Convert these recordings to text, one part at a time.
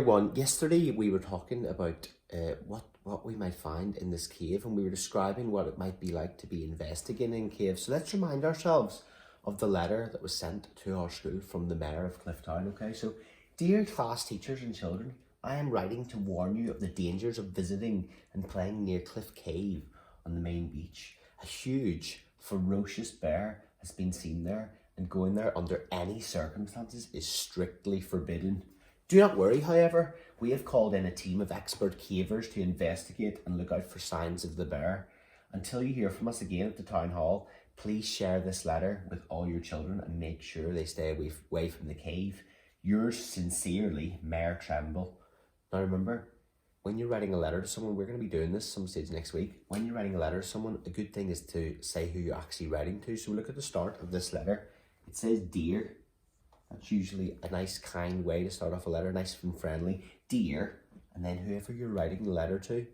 Everyone, yesterday we were talking about what we might find in this cave, and we were describing what it might be like to be investigating in caves. So let's remind ourselves of the letter that was sent to our school from the mayor of Clifftown. Okay, so dear class teachers and children, I am writing to warn you of the dangers of visiting and playing near Cliff Cave on the main beach. A huge, ferocious bear has been seen there, and going there under any circumstances is strictly forbidden. Do not worry, however, we have called in a team of expert cavers to investigate and look out for signs of the bear. Until you hear from us again at the town hall, please share this letter with all your children and make sure they stay away from the cave. Yours sincerely, Mayor Tremble. Now remember, when you're writing a letter to someone, we're going to be doing this some stage next week. When you're writing a letter to someone, a good thing is to say who you're actually writing to. So look at the start of this letter. It says, dear. That's usually a nice, kind way to start off a letter, nice and friendly. Dear, and then whoever you're writing the letter to.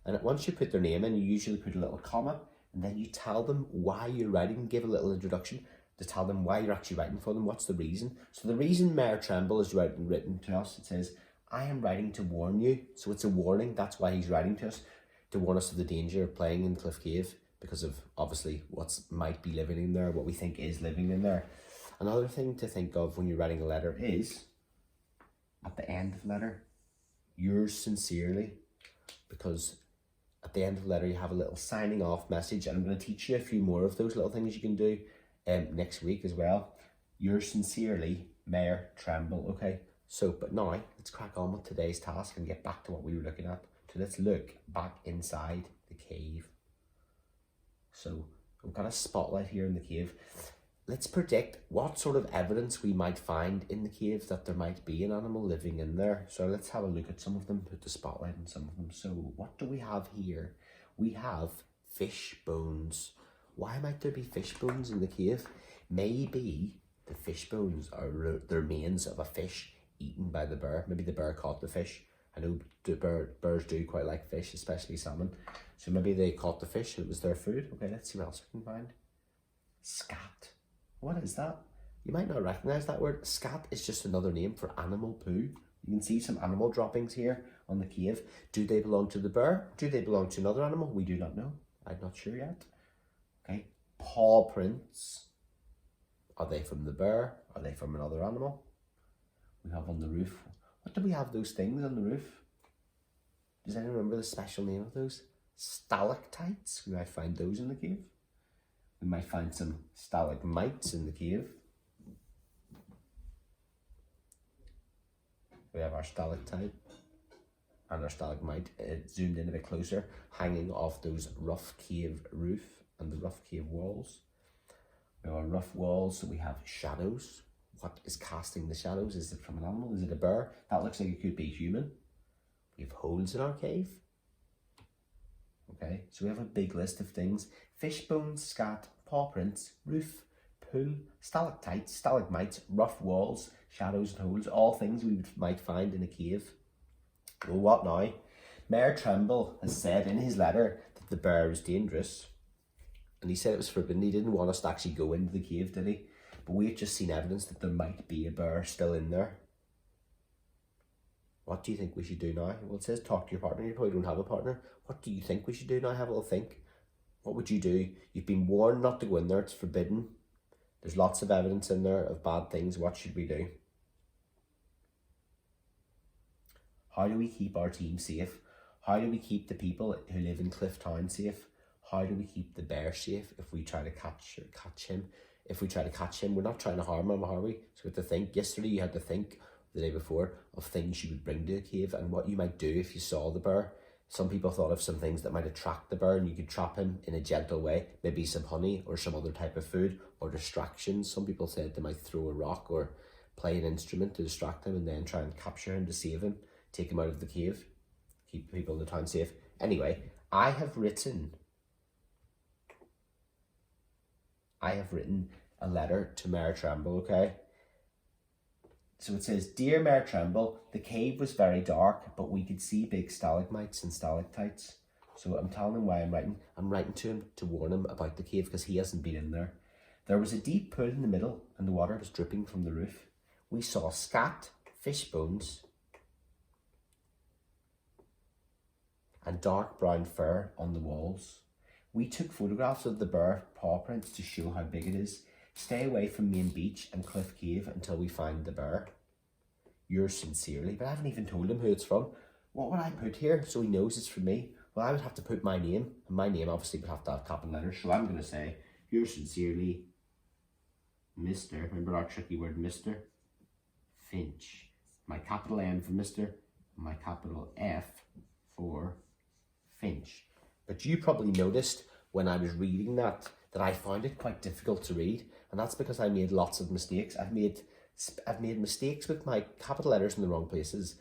And once you put their name in, you usually put a little comma, and then you tell them why you're writing, give a little introduction to tell them why you're actually writing for them, what's the reason. So the reason Mayor Tremble is written to us, it says, I am writing to warn you. So it's a warning, that's why he's writing to us, to warn us of the danger of playing in Cliff Cave, because of obviously what might be living in there, what we think is living in there. Another thing to think of when you're writing a letter is, at the end of the letter, yours sincerely, because at the end of the letter you have a little signing off message, and I'm going to teach you a few more of those little things you can do next week as well. Yours sincerely, Mayor Tremble, okay? So, but now, let's crack on with today's task and get back to what we were looking at. So let's look back inside the cave. So, we've got a spotlight here in the cave. Let's predict what sort of evidence we might find in the cave that there might be an animal living in there. So let's have a look at some of them, put the spotlight on some of them. So what do we have here? We have fish bones. Why might there be fish bones in the cave? Maybe the fish bones are the remains of a fish eaten by the bear. Maybe the bear caught the fish. I know bears do quite like fish, especially salmon. So maybe they caught the fish and it was their food. Okay, let's see what else we can find. Scat. What is that? You might not recognize that word. Scat is just another name for animal poo. You can see some animal droppings here on the cave. Do they belong to the bear? Do they belong to another animal? We do not know. I'm not sure yet. Okay. Paw prints. Are they from the bear? Are they from another animal? We have on the roof. What do we have those things on the roof? Does anyone remember the special name of those? Stalactites. We might find those in the cave. We might find some stalagmites in the cave. We have our stalactite and our stalagmite zoomed in a bit closer, hanging off those rough cave roof and the rough cave walls. We have our rough walls, so we have shadows. What is casting the shadows? Is it from an animal? Is it a bear? That looks like it could be human. We have holes in our cave. Okay, so we have a big list of things. Fish bones, scat, paw prints, roof, pool, stalactites, stalagmites, rough walls, shadows and holes, all things we might find in a cave. Well, what now? Mayor Tremble has said in his letter that the bear is dangerous, and he said it was forbidden. He didn't want us to actually go into the cave, did he? But we've just seen evidence that there might be a bear still in there. What do you think we should do now? Well, it says talk to your partner. You probably don't have a partner. What do you think we should do now? Have a little think. What would you do? You've been warned not to go in there. It's forbidden. There's lots of evidence in there of bad things. What should we do? How do we keep our team safe? How do we keep the people who live in Clifftown safe? How do we keep the bear safe if we try to catch him? If we try to catch him, we're not trying to harm him, are we? So we have to think. Yesterday you had to think, the day before, of things you would bring to a cave and what you might do if you saw the bear. Some people thought of some things that might attract the bear and you could trap him in a gentle way, maybe some honey or some other type of food or distractions. Some people said they might throw a rock or play an instrument to distract him and then try and capture him to save him, take him out of the cave, keep people in the town safe. Anyway, I have written a letter to Mayor Tremble, okay? So it says, Dear Mayor Tremble, the cave was very dark, but we could see big stalagmites and stalactites. So I'm telling him why I'm writing. I'm writing to him to warn him about the cave because he hasn't been in there. There was a deep pool in the middle and the water was dripping from the roof. We saw scat, fish bones, and dark brown fur on the walls. We took photographs of the bare paw prints to show how big it is. Stay away from Main Beach and Cliff Cave until we find the bear. Yours sincerely. But I haven't even told him who it's from. What would I put here so he knows it's from me? Well, I would have to put my name, and my name obviously would have to have capital letters. So I'm going to say, yours sincerely, Mr. Remember our tricky word, Mr. Finch. My capital M for Mr. and my capital F for Finch. But you probably noticed when I was reading that I found it quite difficult to read, and that's because I made lots of mistakes. I've made mistakes with my capital letters in the wrong places,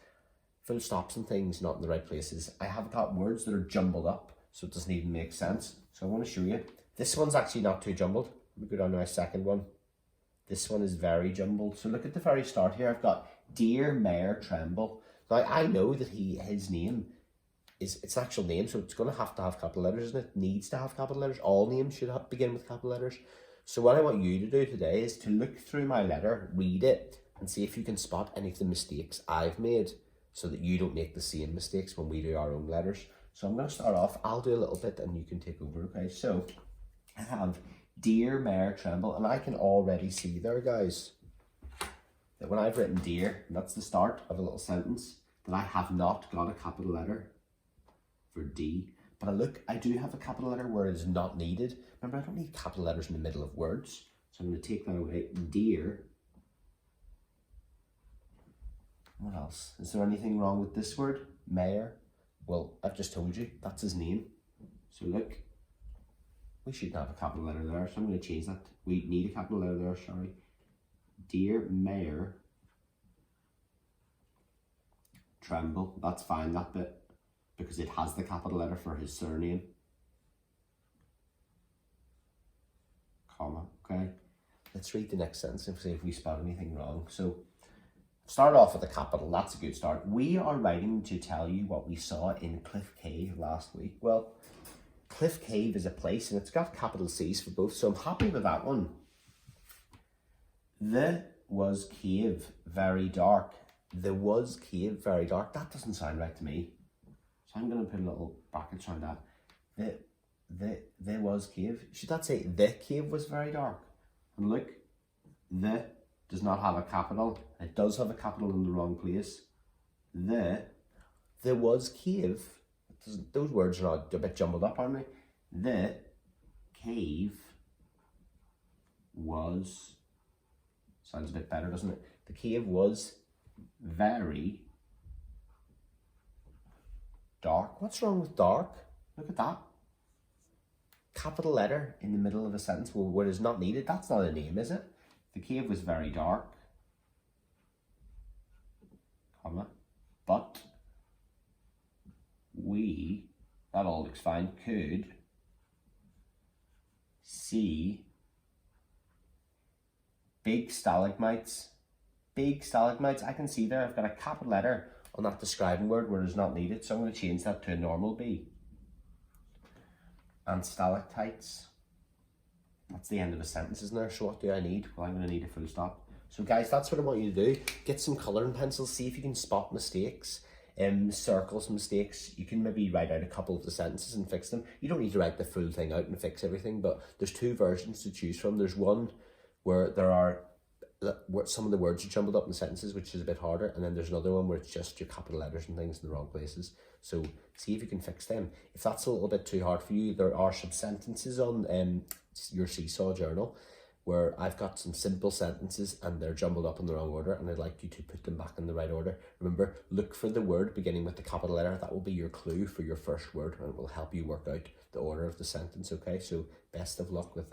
full stops and things not in the right places. I have got words that are jumbled up, so it doesn't even make sense. So I want to show you. This one's actually not too jumbled. Let me go down to my second one. This one is very jumbled. So look at the very start here. I've got Dear Mayor Tremble. Now I know that his name is its actual name, so it's going to have capital letters in it. It needs to have capital letters. All names should begin with capital letters. So what I want you to do today is to look through my letter, read it, and see if you can spot any of the mistakes I've made so that you don't make the same mistakes when we do our own letters. So I'm going to start off. I'll do a little bit and you can take over, okay? So I have Dear Mayor Tremble, and I can already see there, guys, that when I've written dear, and that's the start of a little sentence, that I have not got a capital letter for D. But look, I do have a capital letter where it is not needed. Remember, I don't need capital letters in the middle of words. So I'm going to take that away. Dear. What else? Is there anything wrong with this word? Mayor. Well, I've just told you, that's his name. So look, we shouldn't have a capital letter there. So I'm going to change that. We need a capital letter there, sorry. Dear Mayor Tremble. That's fine, that bit, because it has the capital letter for his surname. Comma, okay. Let's read the next sentence and see if we spot anything wrong. So, start off with a capital, that's a good start. We are writing to tell you what we saw in Cliff Cave last week. Well, Cliff Cave is a place and it's got capital C's for both, so I'm happy with that one. The was cave very dark. The was cave very dark. That doesn't sound right to me. So I'm going to put a little brackets around that. The was cave. Should that say the cave was very dark? And look, the does not have a capital. It does have a capital in the wrong place. The was cave. Those words are a bit jumbled up, aren't they? The cave was, sounds a bit better, doesn't it? The cave was very dark. What's wrong with dark? Look at that. Capital letter in the middle of a sentence where it is not needed. That's not a name, is it? The cave was very dark, comma, but we, that all looks fine, could see big stalagmites. Big stalagmites, I can see there, I've got a capital letter on that describing word where it's not needed, so I'm going to change that to a normal B. And stalactites. That's the end of a sentence, isn't there? So what do I need? Well, I'm going to need a full stop. So guys, that's what I want you to do. Get some colouring pencils, see if you can spot mistakes, circle some mistakes. You can maybe write out a couple of the sentences and fix them. You don't need to write the full thing out and fix everything, but there's two versions to choose from. There's one where some of the words are jumbled up in the sentences, which is a bit harder, and then there's another one where it's just your capital letters and things in the wrong places. So see if you can fix them. If that's a little bit too hard for you, there are some sentences on your Seesaw journal where I've got some simple sentences and they're jumbled up in the wrong order, and I'd like you to put them back in the right order. Remember, look for the word beginning with the capital letter. That will be your clue for your first word, and it will help you work out the order of the sentence, okay? So best of luck with that.